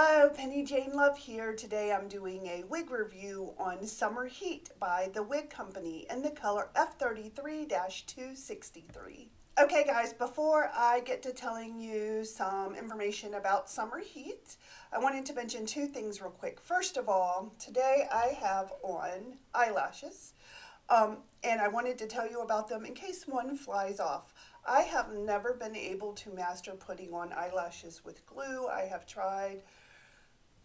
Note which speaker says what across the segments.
Speaker 1: Hello, Penny Jane Love here. Today I'm doing a wig review on Summer Heat by the Wig Company in the color F33-263. Okay guys, before I get to telling you some information about Summer Heat, I wanted to mention two things real quick. First of all, today I have on eyelashes, and I wanted to tell you about them in case one flies off. I have never been able to master putting on eyelashes with glue. I have tried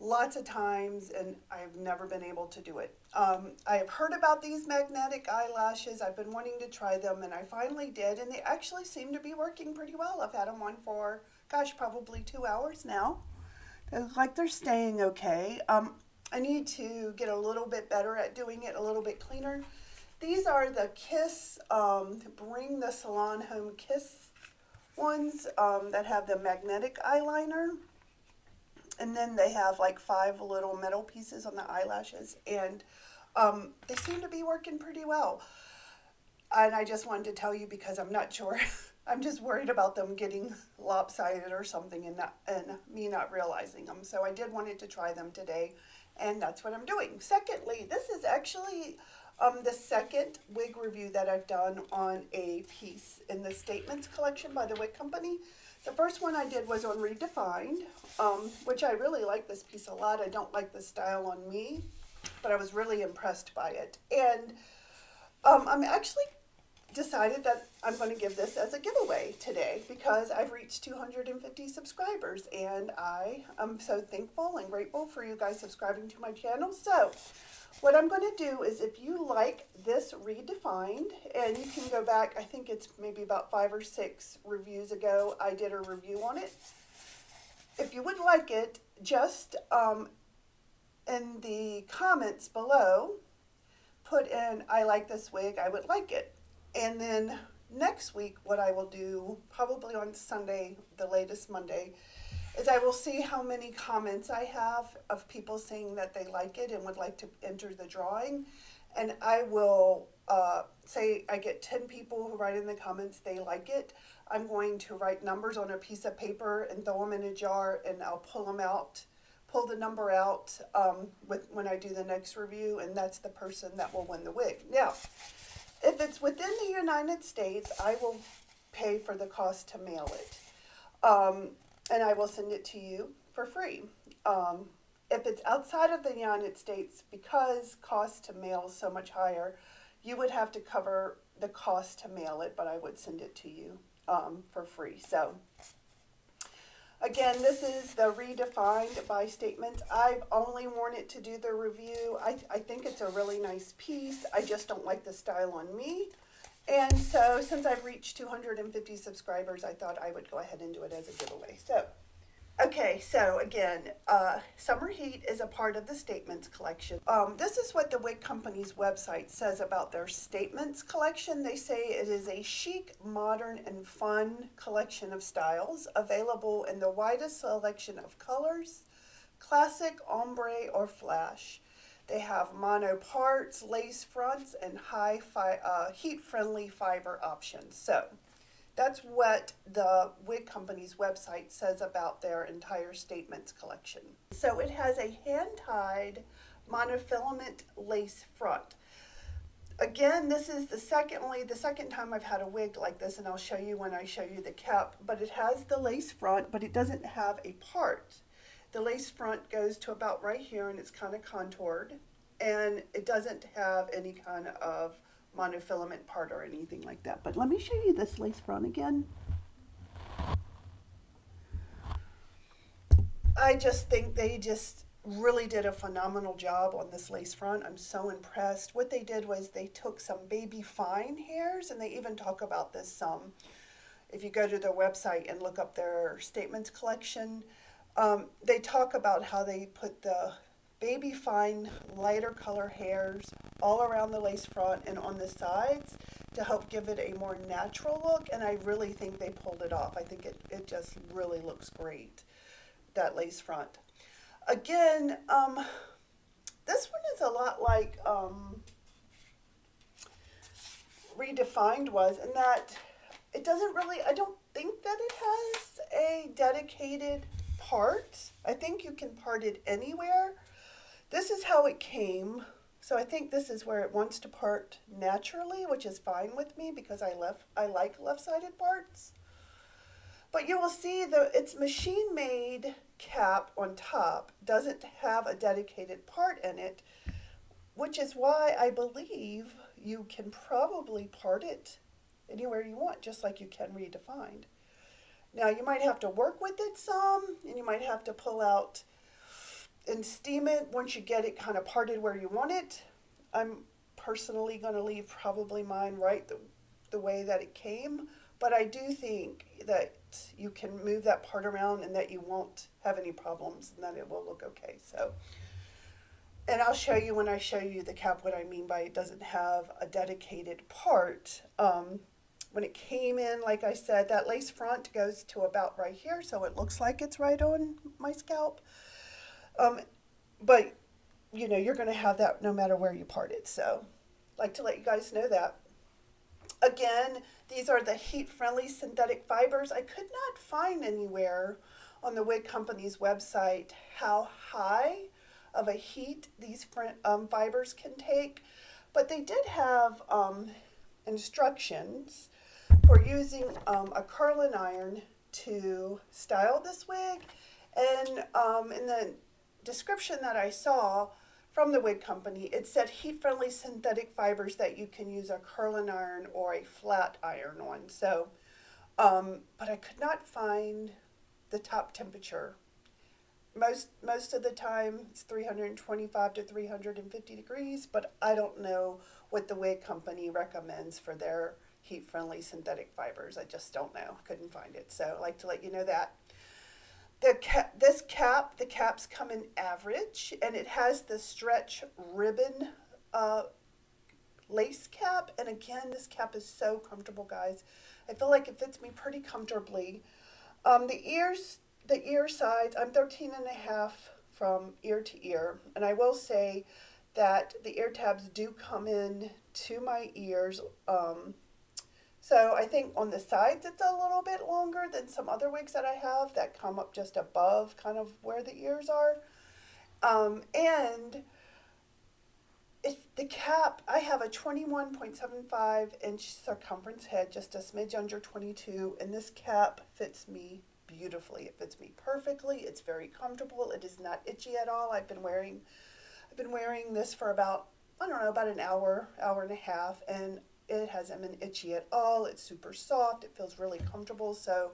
Speaker 1: lots of times and I have never been able to do it. I have heard about these magnetic eyelashes. I've been wanting to try them and I finally did, and they actually seem to be working pretty well. I've had them on for, gosh, probably 2 hours now. They look like they're staying okay. I need to get a little bit better at doing it, a little bit cleaner. These are the Kiss, Bring the Salon Home Kiss ones that have the magnetic eyeliner. And then they have like 5 little metal pieces on the eyelashes. And they seem to be working pretty well. And I just wanted to tell you because I'm not sure. I'm just worried about them getting lopsided or something and me not realizing them. So I did wanted to try them today. And that's what I'm doing. Secondly, this is actually the second wig review that I've done on a piece in the Statements collection by the Wig Company. The first one I did was on Redefined, which I really like this piece a lot. I don't like the style on me, but I was really impressed by it. And I'm actually decided that I'm going to give this as a giveaway today because I've reached 250 subscribers, and I am so thankful and grateful for you guys subscribing to my channel. So what I'm going to do is, if you like this Redefined, and you can go back, I think it's maybe about 5 or 6 reviews ago, I did a review on it. If you would like it, just in the comments below, put in, I like this wig, I would like it. And then next week, what I will do, probably on Sunday, the latest Monday, is I will see how many comments I have of people saying that they like it and would like to enter the drawing. And I will say I get 10 people who write in the comments they like it. I'm going to write numbers on a piece of paper and throw them in a jar, and I'll pull them out, pull the number out when I do the next review, and that's the person that will win the wig. Now, if it's within the United States, I will pay for the cost to mail it. And I will send it to you for free. If it's outside of the United States, because cost to mail is so much higher, you would have to cover the cost to mail it, but I would send it to you for free. So again, this is the Redefined by Statements. I've only worn it to do the review. I think it's a really nice piece. I just don't like the style on me. And so since I've reached 250 subscribers, I thought I would go ahead and do it as a giveaway. So, okay, so again, Summer Heat is a part of the Statements collection. This is what the Wig Company's website says about their Statements collection. They say it is a chic, modern, and fun collection of styles available in the widest selection of colors, classic, ombre, or flash. They have mono parts, lace fronts, and heat-friendly fiber options. So that's what the Wig Company's website says about their entire Statements collection. So it has a hand-tied monofilament lace front. Again, this is the second time I've had a wig like this, and I'll show you when I show you the cap. But it has the lace front, but it doesn't have a part. The lace front goes to about right here, and it's kind of contoured, and it doesn't have any kind of monofilament part or anything like that. But let me show you this lace front again. I just think they just really did a phenomenal job on this lace front. I'm so impressed. What they did was they took some baby fine hairs, and they even talk about this some. If you go to their website and look up their Statements collection, they talk about how they put the baby fine lighter color hairs all around the lace front and on the sides to help give it a more natural look, and I really think they pulled it off. I think it just really looks great, that lace front. Again, this one is a lot like Redefined was, in that it doesn't really, I don't think that it has a dedicated part. I think you can part it anywhere. This is how it came. So I think this is where it wants to part naturally, which is fine with me because I like left-sided parts. But you will see its machine made cap on top doesn't have a dedicated part in it, which is why I believe you can probably part it anywhere you want, just like you can Redefined. Now you might have to work with it some, and you might have to pull out and steam it once you get it kind of parted where you want it. I'm personally going to leave probably mine right the way that it came, but I do think that you can move that part around and that you won't have any problems and that it will look okay. So, and I'll show you when I show you the cap what I mean by it doesn't have a dedicated part. When it came in, like I said, that lace front goes to about right here, so it looks like it's right on my scalp. Um, but you know, you're going to have that no matter where you part it. So, like to let you guys know that. Again, these are the heat-friendly synthetic fibers. I could not find anywhere on the Wig Company's website how high of a heat these fibers can take, but they did have instructions for using a curling iron to style this wig. And in the description that I saw from the Wig Company, it said heat-friendly synthetic fibers that you can use a curling iron or a flat iron on. So, but I could not find the top temperature. Most of the time it's 325 to 350 degrees, but I don't know what the Wig Company recommends for their heat-friendly synthetic fibers. I just don't know. Couldn't find it. So I like to let you know that. The caps come in average, and it has the stretch ribbon lace cap. And again, this cap is so comfortable, guys. I feel like it fits me pretty comfortably. The ear sides, I'm 13 and a half from ear to ear. And I will say that the ear tabs do come in to my ears. So I think on the sides it's a little bit longer than some other wigs that I have that come up just above kind of where the ears are. And it's the cap, I have a 21.75-inch circumference head, just a smidge under 22, and this cap fits me beautifully. It fits me perfectly. It's very comfortable. It is not itchy at all. I've been wearing this for about, I don't know, about an hour and a half, and it hasn't been itchy at all. It's super soft. It feels really comfortable. So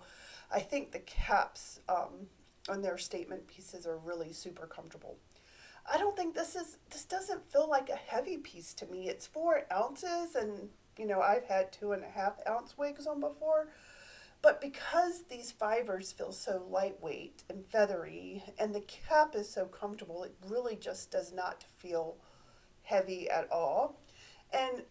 Speaker 1: I think the caps on their statement pieces are really super comfortable. I don't think this doesn't feel like a heavy piece to me. It's 4 ounces, and you know, I've had 2.5-ounce wigs on before. But because these fibers feel so lightweight and feathery, and the cap is so comfortable, it really just does not feel heavy at all. And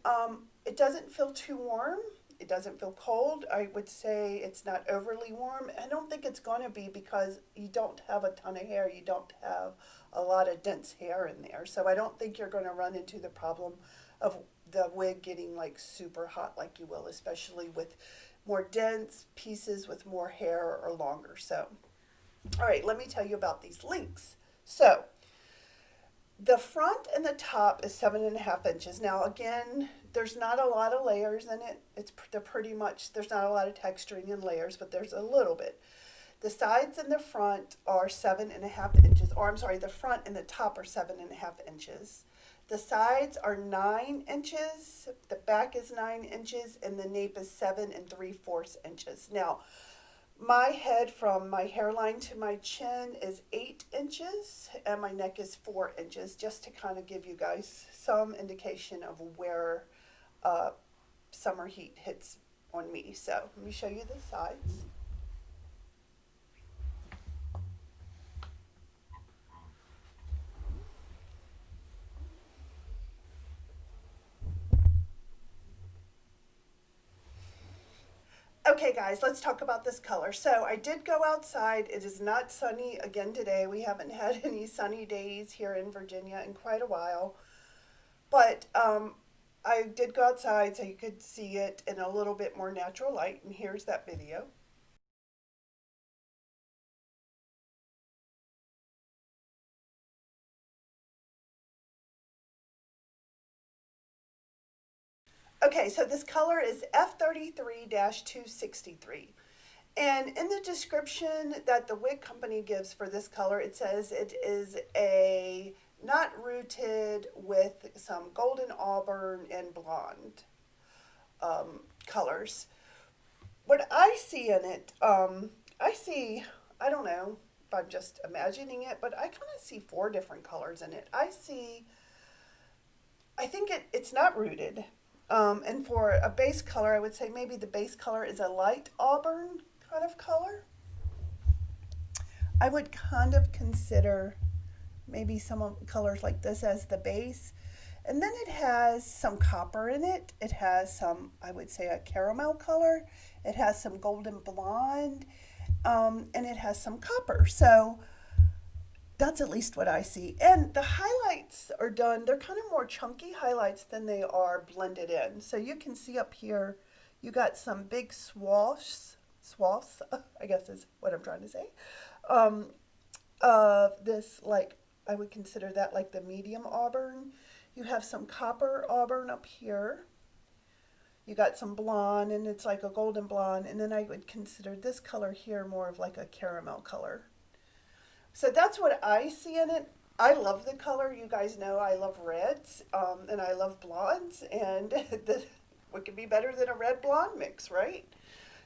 Speaker 1: it doesn't feel too warm. It doesn't feel cold. I would say it's not overly warm. I don't think it's going to be because you don't have a ton of hair. You don't have a lot of dense hair in there. So I don't think you're going to run into the problem of the wig getting like super hot like you will, especially with more dense pieces with more hair or longer. So, all right, let me tell you about these links. So, the front and the top is 7.5 inches. Now, again, there's not a lot of layers in it. They're pretty much, there's not a lot of texturing in layers, but there's a little bit. The sides and the front are 7.5 inches, or I'm sorry, the front and the top are 7.5 inches. The sides are 9 inches, the back is 9 inches, and the nape is 7 3/4 inches. Now, my head from my hairline to my chin is 8 inches, and my neck is 4 inches, just to kind of give you guys some indication of where summer heat hits on me. So let me show you the sides. Okay, guys, let's talk about this color. So I did go outside. It is not sunny again today. We haven't had any sunny days here in Virginia in quite a while. But I did go outside so you could see it in a little bit more natural light. And here's that video. Okay, so this color is F33-263. And in the description that the Wig Company gives for this color, it says it is a not rooted with some golden auburn and blonde colors. What I see in it, I don't know if I'm just imagining it, but I kind of see four different colors in it. I think it's not rooted. And for a base color, I would say maybe the base color is a light auburn kind of color. I would kind of consider maybe some colors like this as the base. And then it has some copper in it. It has some, I would say, a caramel color. It has some golden blonde, and it has some copper. So that's at least what I see. And the highlights are done, they're kind of more chunky highlights than they are blended in. So you can see up here, you got some big swaths, I guess is what I'm trying to say, of this, like, I would consider that like the medium auburn. You have some copper auburn up here. You got some blonde, and it's like a golden blonde. And then I would consider this color here more of like a caramel color. So that's what I see in it. I love the color. You guys know I love reds, and I love blondes. And what could be better than a red blonde mix, right?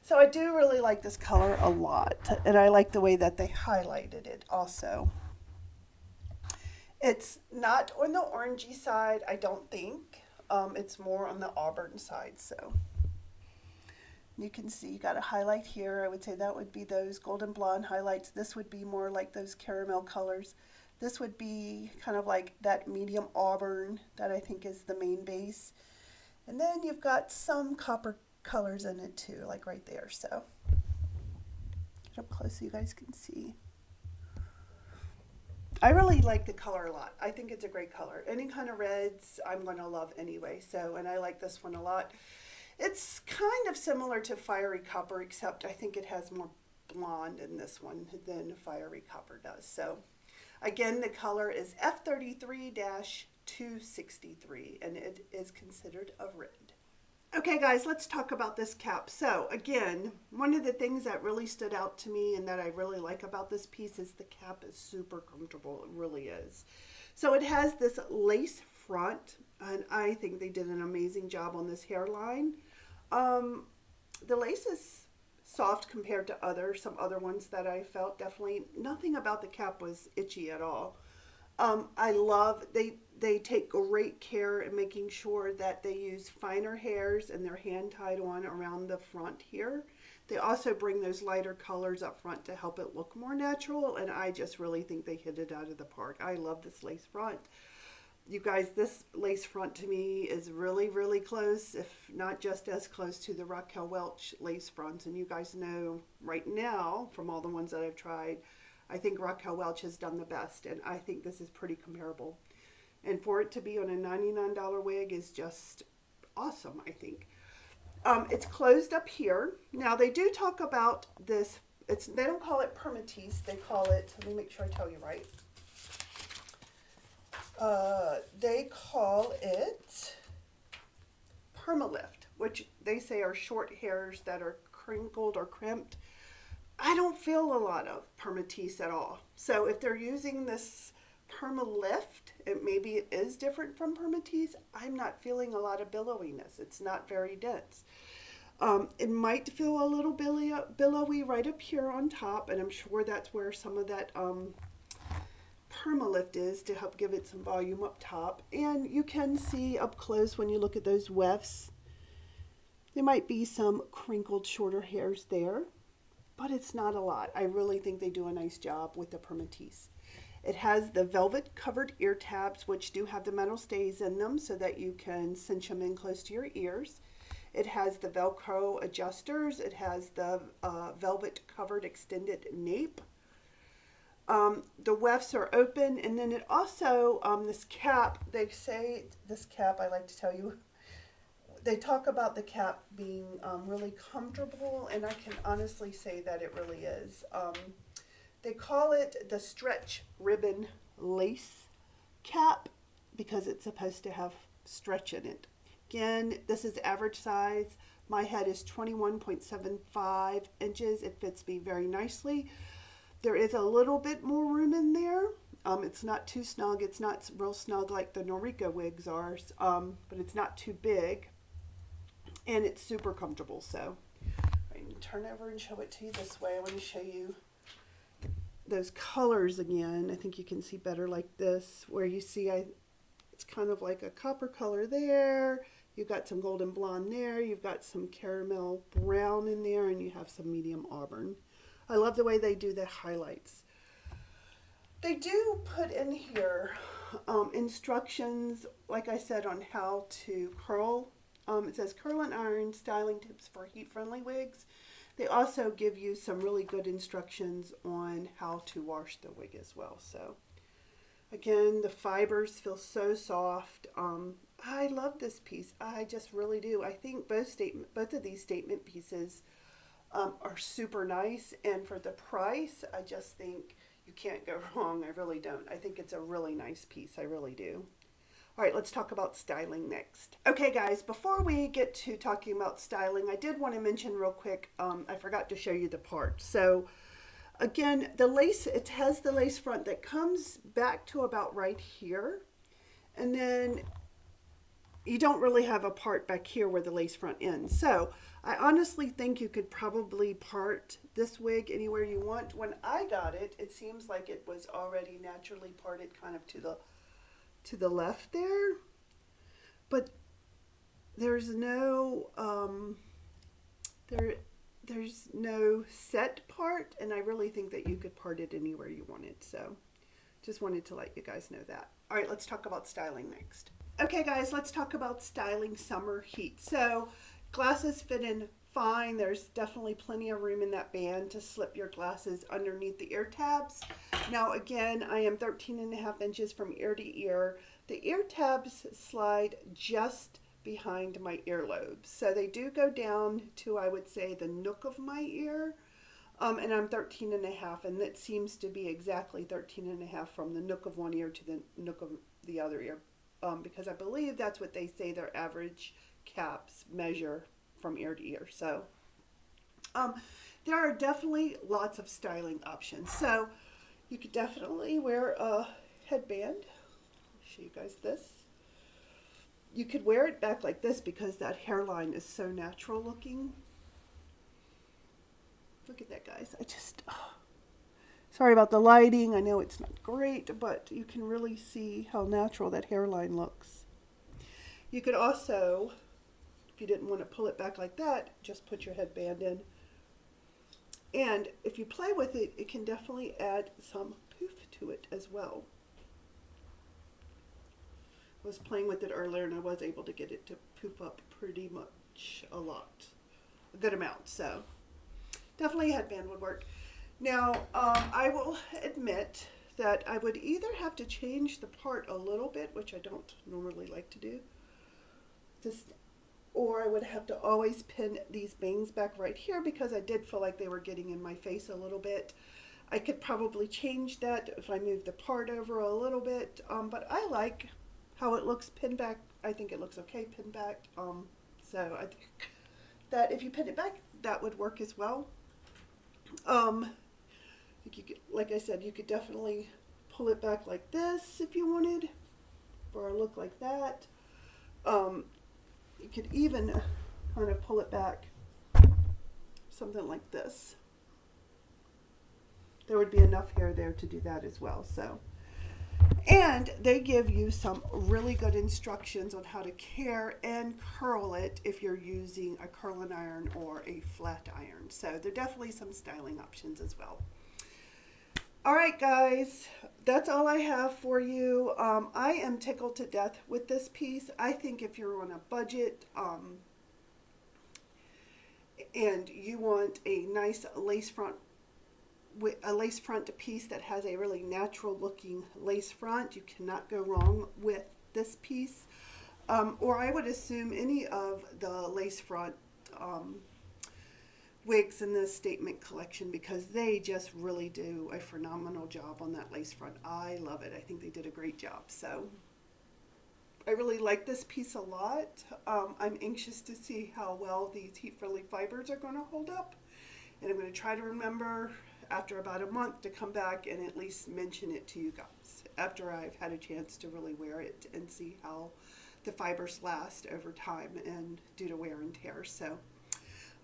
Speaker 1: So I do really like this color a lot. And I like the way that they highlighted it also. It's not on the orangey side, I don't think. It's more on the auburn side. So you can see you got a highlight here. I would say that would be those golden blonde highlights. This would be more like those caramel colors. This would be kind of like that medium auburn that I think is the main base. And then you've got some copper colors in it too, like right there. So get up close so you guys can see. I really like the color a lot. I think it's a great color. Any kind of reds I'm going to love anyway. So, and I like this one a lot. It's kind of similar to Fiery Copper, except I think it has more blonde in this one than Fiery Copper does. So again, the color is F33-263, and it is considered a red. Okay guys, let's talk about this cap. So again, one of the things that really stood out to me and that I really like about this piece is the cap is super comfortable. It really is. So it has this lace front, and I think they did an amazing job on this hairline. The lace is soft compared to some other ones that I felt. Definitely nothing about the cap was itchy at all. I love, they take great care in making sure that they use finer hairs and they're hand tied on around the front here. They also bring those lighter colors up front to help it look more natural, and I just really think they hit it out of the park. I love this lace front. You guys, this lace front to me is really, really close, if not just as close to the Raquel Welch lace fronts. And you guys know right now, from all the ones that I've tried, I think Raquel Welch has done the best, and I think this is pretty comparable. And for it to be on a $99 wig is just awesome, I think. It's closed up here. Now, they do talk about this. They don't call it permatease. They call it, let me make sure I tell you right. They call it permalift, which they say are short hairs that are crinkled or crimped. I don't feel a lot of permatease at all. So if they're using this permalift, maybe it is different from permatease. I'm not feeling a lot of billowiness. It's not very dense. It might feel a little billowy right up here on top, and I'm sure that's where some of that permalift is to help give it some volume up top. And you can see up close when you look at those wefts, there might be some crinkled shorter hairs there, but it's not a lot. I really think they do a nice job with the permatease. It has the velvet covered ear tabs, which do have the metal stays in them so that you can cinch them in close to your ears. It has the Velcro adjusters. It has the velvet covered extended nape. The wefts are open, and then it also, this cap, they say, this cap, I like to tell you, they talk about the cap being really comfortable, and I can honestly say that it really is. They call it the stretch ribbon lace cap because it's supposed to have stretch in it. Again, this is average size. My head is 21.75 inches. It fits me very nicely. There is a little bit more room in there. It's not too snug. It's not real snug like the Noriko wigs are, but it's not too big. And it's super comfortable. So I can turn over and show it to you this way. I want to show you those colors again. I think you can see better like this, where you see it's kind of like a copper color there. You've got some golden blonde there. You've got some caramel brown in there, and you have some medium auburn. I love the way they do the highlights. They do put in here instructions, like I said, on how to curl. It says curl and iron styling tips for heat-friendly wigs. They also give you some really good instructions on how to wash the wig as well. So again, the fibers feel so soft. I love this piece. I just really do. I think both of these statement pieces are super nice, and for the price, I just think you can't go wrong. I really don't. I think it's a really nice piece. I really do. All right, let's talk about styling next. Okay, guys, before we get to talking about styling, I did want to mention real quick, I forgot to show you the part. So again, the lace, it has the lace front that comes back to about right here. And then you don't really have a part back here where the lace front ends. So I honestly think you could probably part this wig anywhere you want. When I got it, it seems like it was already naturally parted kind of to the left there. But there's no there's no set part, and I really think that you could part it anywhere you wanted. So just wanted to let you guys know that. All right, let's talk about styling next. Okay, guys, let's talk about styling summer heat. So glasses fit in fine. There's definitely plenty of room in that band to slip your glasses underneath the ear tabs. Now, again, I am 13.5 inches from ear to ear. The ear tabs slide just behind my earlobes. So they do go down to, I would say, the nook of my ear. And I'm 13.5, and that seems to be exactly 13.5 from the nook of one ear to the nook of the other ear. Because I believe that's what they say their average caps measure from ear to ear. So there are definitely lots of styling options. So you could definitely wear a headband. I'll show you guys this. You could wear it back like this because that hairline is so natural looking. Look at that, guys. Sorry about the lighting. I know it's not great, but you can really see how natural that hairline looks. You could also, if you didn't want to pull it back like that, just put your headband in. And if you play with it, it can definitely add some poof to it as well. I was playing with it earlier, and I was able to get it to poof up pretty much a good amount. So definitely a headband would work. Now, I will admit that I would either have to change the part a little bit, which I don't normally like to do, or I would have to always pin these bangs back right here because I did feel like they were getting in my face a little bit. I could probably change that if I move the part over a little bit, but I like how it looks pinned back. I think it looks okay pinned back. So I think that if you pin it back, that would work as well. Like I said, you could definitely pull it back like this if you wanted, for a look like that. You could even kind of pull it back something like this. There would be enough hair there to do that as well. So, and they give you some really good instructions on how to care and curl it if you're using a curling iron or a flat iron. So there are definitely some styling options as well. All right, guys, that's all I have for you. I am tickled to death with this piece. I think if you're on a budget and you want a nice lace front piece that has a really natural looking lace front, you cannot go wrong with this piece. Or I would assume any of the lace front wigs in this statement collection, because they just really do a phenomenal job on that lace front. I love it. I think they did a great job. So I really like this piece a lot. I'm anxious to see how well these heat-friendly fibers are going to hold up. And I'm going to try to remember after about a month to come back and at least mention it to you guys after I've had a chance to really wear it and see how the fibers last over time and due to wear and tear. So,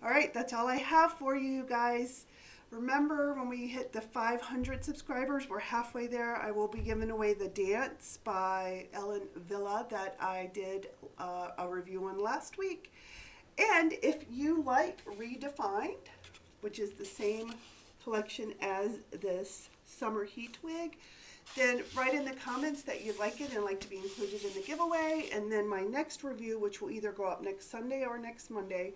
Speaker 1: all right, that's all I have for you guys. Remember, when we hit the 500 subscribers, we're halfway there. I will be giving away the Dance by Ellen Villa that I did a review on last week. And if you like Redefined, which is the same collection as this summer heat wig, then write in the comments that you'd like it and like to be included in the giveaway. And then my next review, which will either go up next Sunday or next Monday,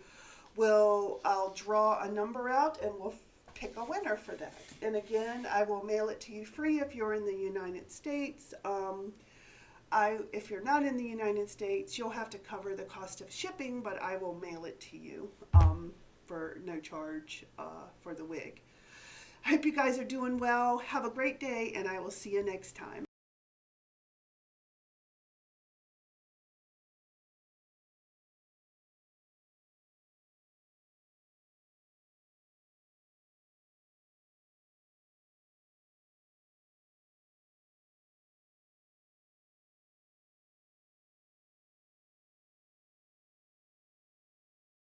Speaker 1: I'll draw a number out and we'll pick a winner for that. And again, I will mail it to you free if you're in the United States. If you're not in the United States, you'll have to cover the cost of shipping, but I will mail it to you for no charge for the wig. I hope you guys are doing well. Have a great day, and I will see you next time.